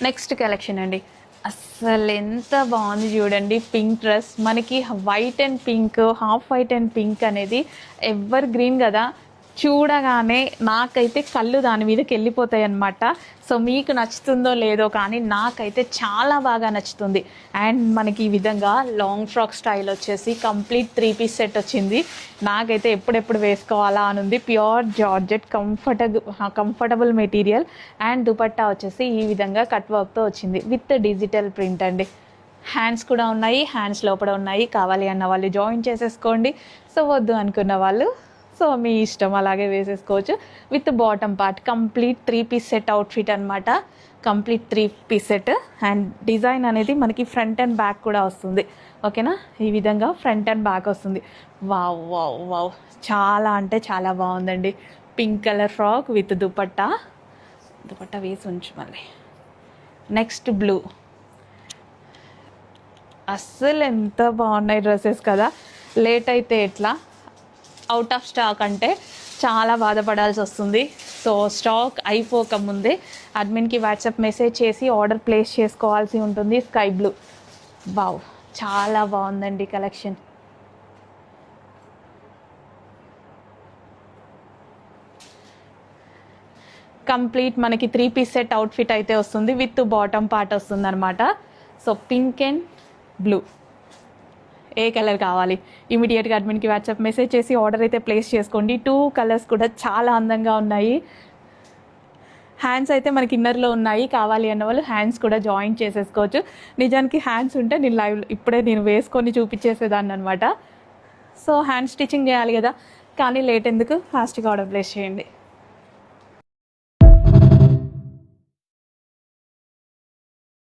Next collection అండి. అస్సలు ఎంత బాగుంది చూడండి. పింక్ డ్రెస్ మనకి white and pink, half white and pink అనేది ఎవర్ గ్రీన్ కదా, చూడగానే నాకైతే కళ్ళు దాని మీదకి వెళ్ళిపోతాయి అన్నమాట. సో మీకు నచ్చుతుందో లేదో కానీ నాకైతే చాలా బాగా నచ్చుతుంది. అండ్ మనకి ఈ విధంగా లాంగ్ ఫ్రాక్ స్టైల్ వచ్చేసి కంప్లీట్ 3 పీస్ సెట్ వచ్చింది. నాకైతే ఎప్పుడెప్పుడు వేసుకోవాలా అని ఉంది. Pure georgette comfortable material and dupatta వచ్చేసి ఈ విధంగా కట్ వర్క్తో వచ్చింది విత్ డిజిటల్ ప్రింట్ అండి. హ్యాండ్స్ కూడా ఉన్నాయి, హ్యాండ్స్ లోపల ఉన్నాయి. కావాలి అన్న వాళ్ళు జాయిన్ చేసేసుకోండి. సో వద్దు అనుకున్న వాళ్ళు సో మీ ఇష్టం, అలాగే వేసేసుకోవచ్చు. With bottom part complete 3 piece set outfit అనమాట. Complete 3 piece set and design అనేది మనకి ఫ్రంట్ అండ్ బ్యాక్ కూడా వస్తుంది. ఓకేనా, ఈ విధంగా ఫ్రంట్ అండ్ బ్యాక్ వస్తుంది. వావ్ వావ్ వావ్, చాలా అంటే చాలా బాగుందండి. Pink colour frock with dupatta వేసి ఉంచు. మళ్ళీ నెక్స్ట్ బ్లూ. అస్సలు ఎంత బాగున్నాయి డ్రెస్సెస్ కదా. లేట్ అయితే ఎట్లా, అవుట్ ఆఫ్ స్టాక్ అంటే చాలా బాధపడాల్సి వస్తుంది. సో స్టాక్ అయిపోకముందే అడ్మిన్కి వాట్సాప్ మెసేజ్ చేసి ఆర్డర్ ప్లేస్ చేసుకోవాల్సి ఉంటుంది. స్కై బ్లూ, వావ్ చాలా బాగుందండి కలెక్షన్. కంప్లీట్ మనకి 3 పీస్ సెట్ అవుట్ఫిట్ అయితే వస్తుంది విత్ బాటమ్ పార్ట్ వస్తుంది అనమాట. So pink and blue, A colour కావాలి ఇమీడియట్గా అడ్మిన్కి వాట్సాప్ మెసేజ్ చేసి ఆర్డర్ అయితే ప్లేస్ చేసుకోండి. 2 కలర్స్ కూడా చాలా అందంగా ఉన్నాయి. హ్యాండ్స్ అయితే మనకి ఇన్నర్లో ఉన్నాయి. కావాలి అన్న వాళ్ళు హ్యాండ్స్ కూడా జాయిన్ చేసేసుకోవచ్చు. నిజానికి హ్యాండ్స్ ఉంటే నేను లైవ్ ఇప్పుడే నేను వేసుకొని చూపించేసేదాన్ని అనమాట. సో హ్యాండ్ స్టిచ్చింగ్ చేయాలి కదా, కానీ లేట్ ఎందుకు, ఫాస్ట్గా ఆర్డర్ ప్లేస్ చేయండి.